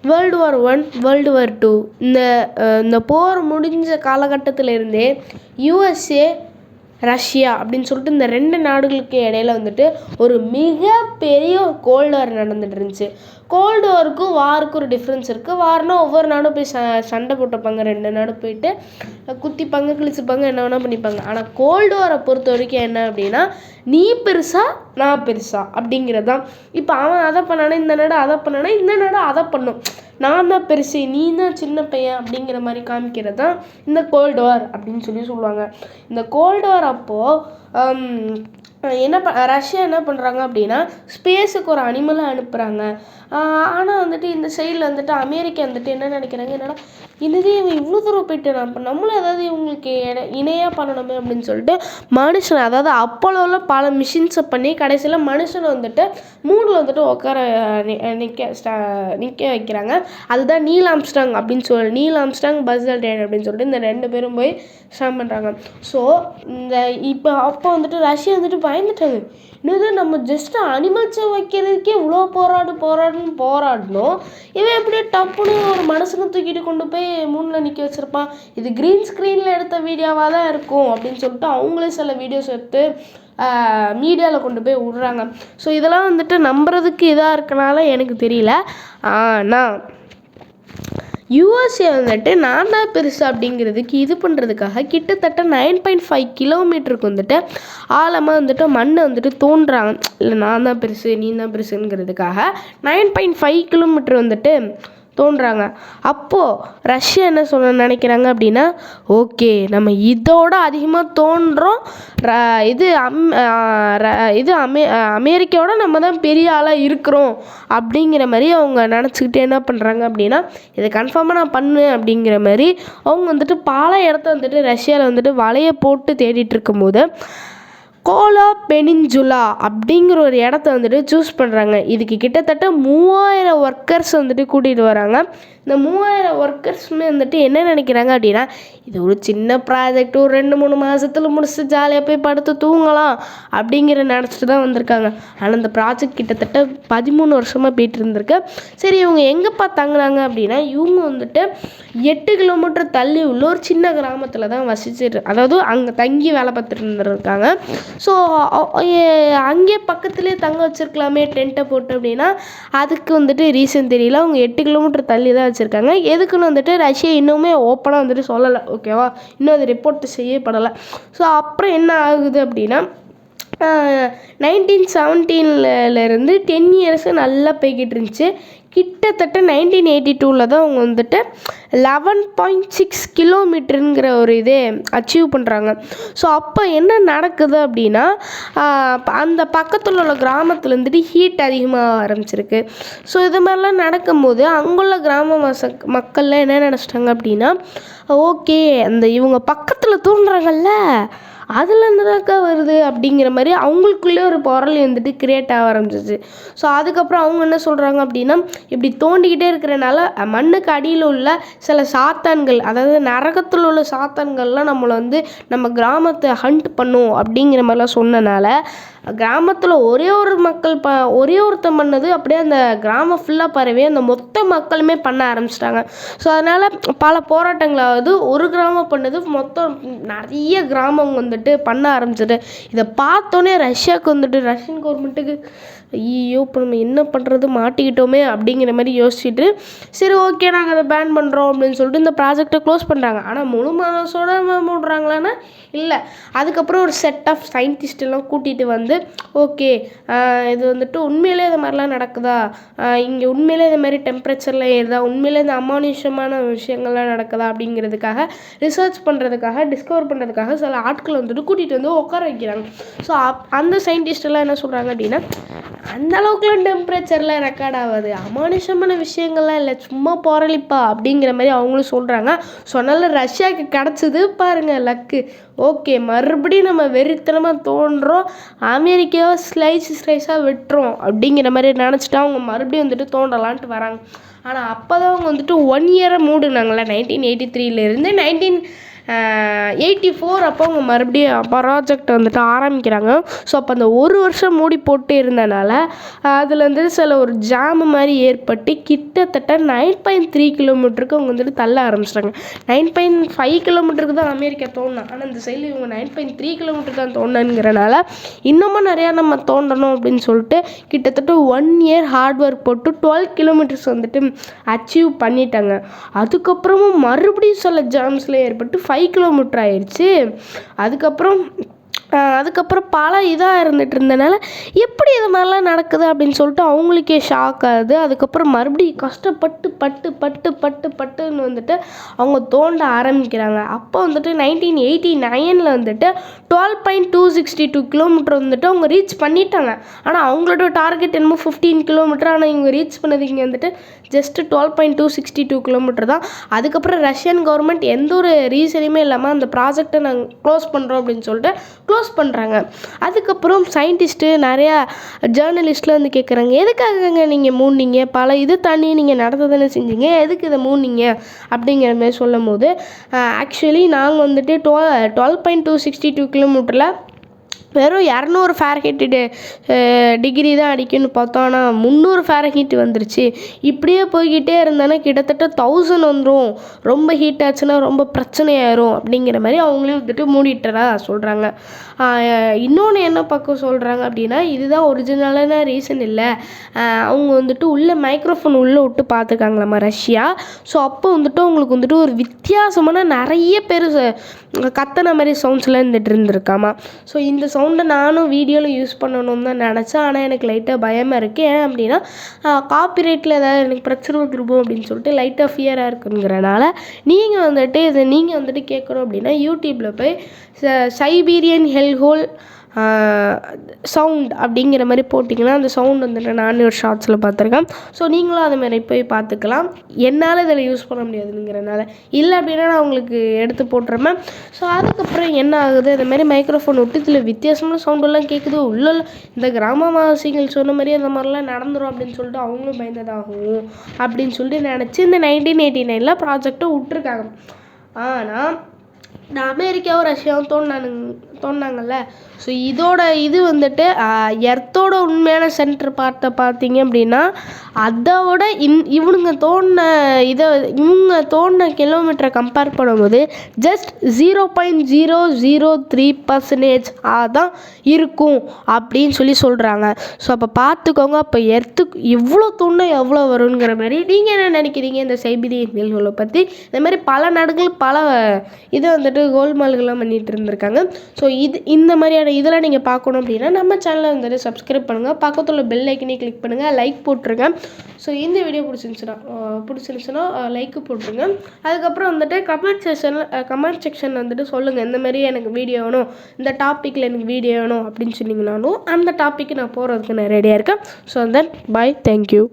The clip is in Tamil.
வேர்ல்டு வார் 1 வேர்ல்டு வார் 2 இந்த போர் முடிஞ்ச காலகட்டத்திலேருந்தே யூஎஸ்ஏ ரஷ்யா அப்படின்னு சொல்லிட்டு இந்த 2 நாடுகளுக்கு இடையில வந்துட்டு ஒரு மிகப்பெரிய ஒரு கோல்டு வார் நடந்துட்டு இருந்துச்சு. கோல்டு வாருக்கும் வாருக்கும் ஒரு டிஃப்ரென்ஸ் இருக்குது. வார்னா ஒவ்வொரு நாடும் போய் சண்டை போட்டுப்பாங்க, 2 நாடு போயிட்டு குத்திப்பாங்க, கிழிச்சுப்பாங்க, என்ன வேணால் பண்ணிப்பாங்க. ஆனால் கோல்டு வாரை பொறுத்த வரைக்கும் என்ன அப்படின்னா, நீ பெருசா நான் பெருசா அப்படிங்கிறது தான். இப்போ அவன் அதை பண்ணானா இந்த நாடு அதை பண்ணானா இந்த நாடு அதை பண்ணும், நான் தான் பெருசு நீ தான் சின்ன பையன் அப்படிங்கிற மாதிரி காமிக்கிறது தான் இந்த கோல்டு வார் அப்படின்னு சொல்லுவாங்க. இந்த கோல்டு வார் அப்போது ரஷ்யா என்ன பண்ணுறாங்க அப்படின்னா, ஸ்பேஸுக்கு ஒரு அனிமலை அனுப்புகிறாங்க. ஆனால் வந்துட்டு இந்த சைடில் வந்துட்டு அமெரிக்கா வந்துட்டு என்ன நினைக்கிறாங்க, என்னடா இதுவே இவன் இவ்வளோ தூரம் போயிட்டு நம்மளும் ஏதாவது இவங்களுக்கு இணையாக பண்ணணுமே அப்படின்னு சொல்லிட்டு மனுஷனை, அதாவது அப்போலோவில் பல மிஷின்ஸை பண்ணி கடைசியில் மனுஷனை வந்துட்டு மூணில் வந்துட்டு உட்கார நிற்க வைக்கிறாங்க. அதுதான் நீல் ஆம்ஸ்ட்ராங் அப்படின்னு சொல்லி, நீல் ஆம்ஸ்ட்ராங் பஸ் ஆல்ட்ரின் அப்படின்னு சொல்லிட்டு இந்த 2 பேரும் போய் ஸ்டார்ட் பண்ணுறாங்க. ஸோ இப்போ அப்போ வந்துட்டு ரஷ்யா வந்துட்டு பயந்துட்டாங்க. இன்னும் நம்ம ஜஸ்ட் அனிமல்ஸை வைக்கிறதுக்கே இவ்வளோ போராடணும், இவன் எப்படி டப்புன்னு ஒரு மனுஷனை தூக்கிட்டு கொண்டு போய் மூணில் நிற்க வச்சுருப்பான், இது க்ரீன் ஸ்க்ரீனில் எடுத்த வீடியோவாக தான் இருக்கும் அப்படின்னு சொல்லிட்டு அவங்களே சில வீடியோஸ் எடுத்து மீடியாவில் கொண்டு போய் விடுறாங்க. ஸோ இதெல்லாம் வந்துட்டு நம்புறதுக்கு இதாக இருக்கனால எனக்கு தெரியல. ஆனால் யூஎஸ்ஏ வந்துட்டு நான் தான் பெருசு அப்படிங்கிறதுக்கு இது பண்ணுறதுக்காக கிட்டத்தட்ட 9.5 கிலோமீட்டருக்கு வந்துட்டு ஆழமாக வந்துட்டு மண்ணை வந்துட்டு தோன்றுறாங்க. இல்லை நான் தான் பெருசு நீ தான் பெருசுங்கிறதுக்காக 9.5 கிலோமீட்டர் வந்துட்டு தோன்றுறாங்க. அப்போது ரஷ்யா என்ன நினைக்கிறாங்க அப்படின்னா, ஓகே நம்ம இதோட அதிகமாக தோன்றோம், இது அமெரிக்காவோட நம்ம தான் பெரிய ஆளாக இருக்கிறோம் அப்படிங்கிற மாதிரி அவங்க நினச்சிக்கிட்டு என்ன பண்ணுறாங்க அப்படின்னா, இதை கன்ஃபார்மாக நான் பண்ணுவேன் அப்படிங்கிற மாதிரி அவங்க வந்துட்டு பல இடத்த வந்துட்டு ரஷ்யாவில் வந்துட்டு வலையை போட்டு தேடிட்டு இருக்கும்போது கோலா பெனின்சுலா அப்படிங்கிற ஒரு இடத்த வந்துட்டு சூஸ் பண்ணுறாங்க. இதுக்கு கிட்டத்தட்ட 3000 ஒர்க்கர்ஸ் வந்துட்டு கூட்டிகிட்டு வராங்க. இந்த 3000 ஒர்க்கர்ஸுமே வந்துட்டு என்ன நினைக்கிறாங்க அப்படின்னா, இது ஒரு சின்ன ப்ராஜெக்ட், ஒரு 2-3 மாதத்தில் முடிச்சு ஜாலியாக போய் படுத்து தூங்கலாம் அப்படிங்கிற நினச்சிட்டு தான் வந்திருக்காங்க. ஆனால் இந்த ப்ராஜெக்ட் கிட்டத்தட்ட 13 வருஷமாக போயிட்டு இருந்திருக்கு. சரி இவங்க எங்கேப்பா தங்குறாங்க அப்படின்னா, இவங்க வந்துட்டு 8 கிலோமீட்டர் தள்ளி உள்ள ஒரு சின்ன கிராமத்தில் தான் அதாவது அங்கே தங்கி வேலை பார்த்துட்டு இருந்திருக்காங்க. ஸோ அங்கே பக்கத்துலேயே தங்க வச்சுருக்கலாமே டென்ட்டை போட்டு அப்படின்னா, அதுக்கு வந்துட்டு ரீசன் தெரியல. அவங்க 8 கிலோமீட்டர் தள்ளி தான் வச்சுருக்காங்க. எதுக்குன்னு வந்துட்டு ரஷ்யா இன்னுமே ஓப்பனாக வந்துட்டு சொல்லலை, ஓகேவா, இன்னும் அது ரிப்போர்ட் செய்யப்படலை. ஸோ அப்புறம் என்ன ஆகுது அப்படின்னா, 1917 10 இயர்ஸு நல்லா போய்கிட்டு இருந்துச்சு. கிட்டத்தட்ட 1982 தான் அவங்க வந்துட்டு 11.6 கிலோமீட்டருங்கிற ஒரு இதே அச்சீவ் பண்ணுறாங்க. ஸோ அப்போ என்ன நடக்குது அப்படின்னா, அந்த பக்கத்தில் உள்ள கிராமத்தில் வந்துட்டு ஹீட் அதிகமாக ஆரம்பிச்சிருக்கு. ஸோ இது மாதிரிலாம் நடக்கும்போது அங்குள்ள கிராம மக்கள்லாம் என்ன நினச்சிட்டாங்க அப்படின்னா, ஓகே அந்த இவங்க பக்கத்தில் தூண்டுறாங்கல்ல அதுலேருந்து தான்க்கா வருது அப்படிங்கிற மாதிரி அவங்களுக்குள்ளே ஒரு பொருள் வந்துட்டு கிரியேட் ஆக ஆரம்பிச்சிச்சு. ஸோ அதுக்கப்புறம் அவங்க என்ன சொல்கிறாங்க அப்படின்னா, இப்படி தோண்டிக்கிட்டே இருக்கிறனால மண்ணுக்கு அடியில் உள்ள சில சாத்தான்கள், அதாவது நரகத்தில் உள்ள சாத்தான்கள்லாம் நம்மளை வந்து நம்ம கிராமத்தை ஹண்ட் பண்ணும் அப்படிங்கிற மாதிரிலாம் சொன்னனால கிராமத்தில் ஒரே ஒருத்தன் பண்ணது அப்படியே அந்த கிராமம் ஃபுல்லாக பரவி அந்த மொத்த மக்களுமே பண்ண ஆரம்பிச்சிட்டாங்க. ஸோ அதனால் பல போராட்டங்களாவது ஒரு கிராமம் பண்ணது மொத்தம் நிறைய கிராமம் வந்துட்டு பண்ண ஆரம்பிச்சிட்டு, இதை பார்த்தோன்னே ரஷ்யாவுக்கு வந்துட்டு ரஷ்யன் கவர்மெண்ட்டுக்கு ஐயோ இப்போ நம்ம என்ன பண்ணுறது மாட்டிக்கிட்டோமே அப்படிங்கிற மாதிரி யோசிச்சுட்டு, சரி ஓகே நாங்கள் அதை பேன் பண்ணுறோம் அப்படின்னு சொல்லிட்டு இந்த ப்ராஜெக்டை க்ளோஸ் பண்ணுறாங்க. ஆனால் முழு மனசோட மூடுறாங்களான்னா இல்லை. அதுக்கப்புறம் ஒரு செட் ஆஃப் சயின்டிஸ்ட் எல்லாம் கூட்டிகிட்டு வந்து, ஓகே இது வந்துட்டு உண்மையிலே இது மாதிரிலாம் நடக்குதா, இங்கே உண்மையிலே இது மாதிரி டெம்பரேச்சர்லாம் ஏறுதா, உண்மையிலே இந்த அமானுஷமான விஷயங்கள்லாம் நடக்குதா அப்படிங்கிறதுக்காக ரிசர்ச் பண்ணுறதுக்காக டிஸ்கவர் பண்ணுறதுக்காக சில ஆட்களை வந்துட்டு கூட்டிகிட்டு வந்து உட்கார வைக்கிறாங்க. ஸோ அந்த சயின்டிஸ்டெல்லாம் என்ன சொல்கிறாங்க அப்படின்னா, அந்த அளவுக்குலாம் டெம்பரேச்சர்லாம் ரெக்கார்ட் ஆகாது, அமானுஷமான விஷயங்கள்லாம் இல்லை, சும்மா போரளிப்பா அப்படிங்கிற மாதிரி அவங்களும் சொல்கிறாங்க. சொன்னால ரஷ்யாவுக்கு கிடச்சிது பாருங்கள் லக்கு. ஓகே மறுபடியும் நம்ம வெறித்தனமாக தோன்றோம், அமெரிக்காவை ஸ்லைஸாக வெட்டுறோம் அப்படிங்கிற மாதிரி நினச்சிட்டு அவங்க மறுபடியும் வந்துட்டு தோண்டலான்ட்டு வராங்க. ஆனால் அப்போ தான் அவங்க வந்துட்டு 1 இயரை மூடுனாங்களே 1983 19 84 அப்போ அவங்க மறுபடியும் ப்ராஜெக்ட் வந்துட்டு ஆரம்பிக்கிறாங்க. ஸோ அப்போ அந்த ஒரு வருஷம் மூடி போட்டு இருந்தனால அதில் வந்துட்டு சில ஒரு ஜாமு மாதிரி ஏற்பட்டு கிட்டத்தட்ட 9.3 கிலோமீட்டருக்கு அவங்க வந்துட்டு தள்ள ஆரம்பிச்சிட்டாங்க. 9.5 கிலோமீட்டருக்கு தான் அமெரிக்கா தோணுனா, ஆனால் இந்த சைடில் இவங்க 9.3 கிலோமீட்டர் தான் தோணுங்கிறனால இன்னமும் நிறையா நம்ம தோண்டணும் அப்படின்னு சொல்லிட்டு கிட்டத்தட்ட 1 இயர் ஹார்ட் ஒர்க் போட்டு 12 கிலோமீட்டர்ஸ் வந்துட்டு அச்சீவ் பண்ணிட்டாங்க. அதுக்கப்புறமும் மறுபடியும் சில ஜாம்ஸில் ஏற்பட்டு 5 கிலோமீட்டர் ஆயிடுச்சு. அதுக்கப்புறம் பல இதாக இருந்துகிட்டு இருந்தனால எப்படி இது மாதிரிலாம் நடக்குது அப்படின்னு சொல்லிட்டு அவங்களுக்கே ஷாக் ஆகுது. அதுக்கப்புறம் மறுபடியும் கஷ்டப்பட்டு பட்டுன்னு வந்துட்டு அவங்க தோண்ட ஆரம்பிக்கிறாங்க. அப்போ வந்துட்டு 1989 வந்துட்டு 12.262 கிலோமீட்டர் வந்துட்டு அவங்க ரீச் பண்ணிட்டாங்க. ஆனால் அவங்களோட டார்கெட் என்னமோ 15 கிலோமீட்டர், ஆனால் இவங்க ரீச் பண்ணது இங்கே வந்துட்டு ஜஸ்ட்டு 12.262 கிலோமீட்டர் தான். அதுக்கப்புறம் ரஷ்யன் கவர்மெண்ட் எந்த ஒரு ரீசனுமே இல்லாமல் அந்த ப்ராஜெக்டை நாங்கள் க்ளோஸ் பண்ணுறோம் அப்படின்னு சொல்லிட்டு க்ளோஸ் பண்ணுறாங்க. அதுக்கப்புறம் சயின்டிஸ்ட்டு நிறையா ஜேர்னலிஸ்ட்லாம் வந்து கேட்குறாங்க, எதுக்காகங்க நீங்கள் மூடினீங்க, பல இது தண்ணி நீங்கள் நடத்த தானே செஞ்சீங்க, எதுக்கு இதை மூடினீங்க அப்படிங்கிற மாதிரி சொல்லும் போது ஆக்சுவலி நாங்கள் வந்துட்டு 12.262 கிலோமீட்டரில் வெறும் 200 ஃபாரன்ஹீட் டிகிரி தான் அடிக்குன்னு பார்த்தோம். ஆனால் 300 ஃபாரன்ஹீட் வந்துருச்சு. இப்படியே போய்கிட்டே இருந்தோன்னா கிட்டத்தட்ட 1000 வந்துடும். ரொம்ப ஹீட் ஆச்சுன்னா ரொம்ப பிரச்சனையாயிரும் அப்படிங்கிற மாதிரி அவங்களே வந்துட்டு மூடிட்டுறா சொல்கிறாங்க. இன்னொன்று என்ன பக்கம் சொல்கிறாங்க அப்படின்னா, இதுதான் ஒரிஜினலான ரீசன் இல்லை, அவங்க வந்துட்டு உள்ளே மைக்ரோஃபோன் உள்ளே விட்டு பார்த்துருக்காங்களாம்மா ரஷ்யா. ஸோ அப்போ வந்துட்டு அவங்களுக்கு வந்துட்டு ஒரு வித்தியாசமான நிறைய பேர் கத்தனை மாதிரி சவுண்ட்ஸ்லாம் இருந்துருக்காமா. ஸோ இந்த சவுண்டை நானும் வீடியோவில் யூஸ் பண்ணணும்னு தான் நினச்சேன். ஆனால் எனக்கு லைட்டாக பயமாக இருக்குது. ஏன் அப்படின்னா காப்பிரைட்டில் ஏதாவது எனக்கு பிரச்சனை வந்துருப்போம் அப்படின்னு சொல்லிட்டு லைட்டாக ஃபியராக இருக்குங்கிறனால நீங்கள் வந்துட்டு கேட்கணும் அப்படின்னா யூடியூப்பில் போய் சைபீரியன் ஹெல்ஹோல் சவுண்ட் அப்படிங்கிற மாதிரி போட்டிங்கன்னா அந்த சவுண்ட் வந்துட்டு நானே ஒரு ஷார்ட்ஸில் பார்த்துருக்கேன். ஸோ நீங்களும் அது மாதிரி போய் பார்த்துக்கலாம். என்னால் இதில் யூஸ் பண்ண முடியாதுங்கிறனால, இல்லை அப்படின்னா நான் உங்களுக்கு எடுத்து போட்டுருப்பேன். ஸோ அதுக்கப்புறம் என்ன ஆகுது, இந்த மாதிரி மைக்ரோஃபோன் விட்டு இதில் வித்தியாசமான சவுண்டெல்லாம் கேட்குது. உள்ள இந்த கிராமவாசிகள் சொன்ன மாதிரி அந்த மாதிரிலாம் நடந்துடும் அப்படின்னு சொல்லிட்டு அவங்களும் பயந்ததாகும் அப்படின்னு சொல்லிட்டு நினச்சி இந்த 1989 ப்ராஜெக்டை விட்டுருக்காங்க. ஆனால் இந்த அமெரிக்காவும் ரஷ்யாவும் தோணுனாங்கல்ல, ஸோ இது வந்துட்டு எர்த்தோட உண்மையான சென்டர் பார்த்தீங்க அப்படின்னா அதோட இவங்க தோண்டின கிலோமீட்டரை கம்பேர் பண்ணும்போது ஜஸ்ட் 0.003% தான் இருக்கும் அப்படின்னு சொல்கிறாங்க. ஸோ அப்போ பார்த்துக்கோங்க, அப்போ எர்த்துக்கு இவ்வளோ தோணுனா எவ்வளோ வருங்கிற மாதிரி நீங்கள் என்ன நினைக்கிறீங்க இந்த சைபீரியன் ஹெல்ஹோலை பற்றி? இந்த மாதிரி பல நாடுகள் பல இதை வந்துட்டு கோல்மால்கள்லாம் பண்ணிகிட்டு இருந்திருக்காங்க. ஸோ இந்த மாதிரியான இதெல்லாம் நீங்கள் பார்க்கணும் அப்படின்னா நம்ம சேனலை வந்துட்டு சப்ஸ்கிரைப் பண்ணுங்கள், பக்கத்தில் பெல் ஐக்கனே கிளிக் பண்ணுங்கள், லைக் போட்டுருங்க. ஸோ இந்த வீடியோ பிடிச்சிருந்துச்சுன்னா லைக்கு போட்டுருங்க. அதுக்கப்புறம் வந்துட்டு கமெண்ட் செக்ஷனில் வந்துட்டு சொல்லுங்கள், இந்த மாதிரி எனக்கு வீடியோ வேணும், இந்த டாப்பிக்கில் எனக்கு வீடியோ வேணும் அப்படின்னு சொன்னீங்கன்னாலும் அந்த டாப்பிக்கு நான் போகிறதுக்கு நான் ரெடியாக இருக்கேன். ஸோ தென் பாய், தேங்க்யூ.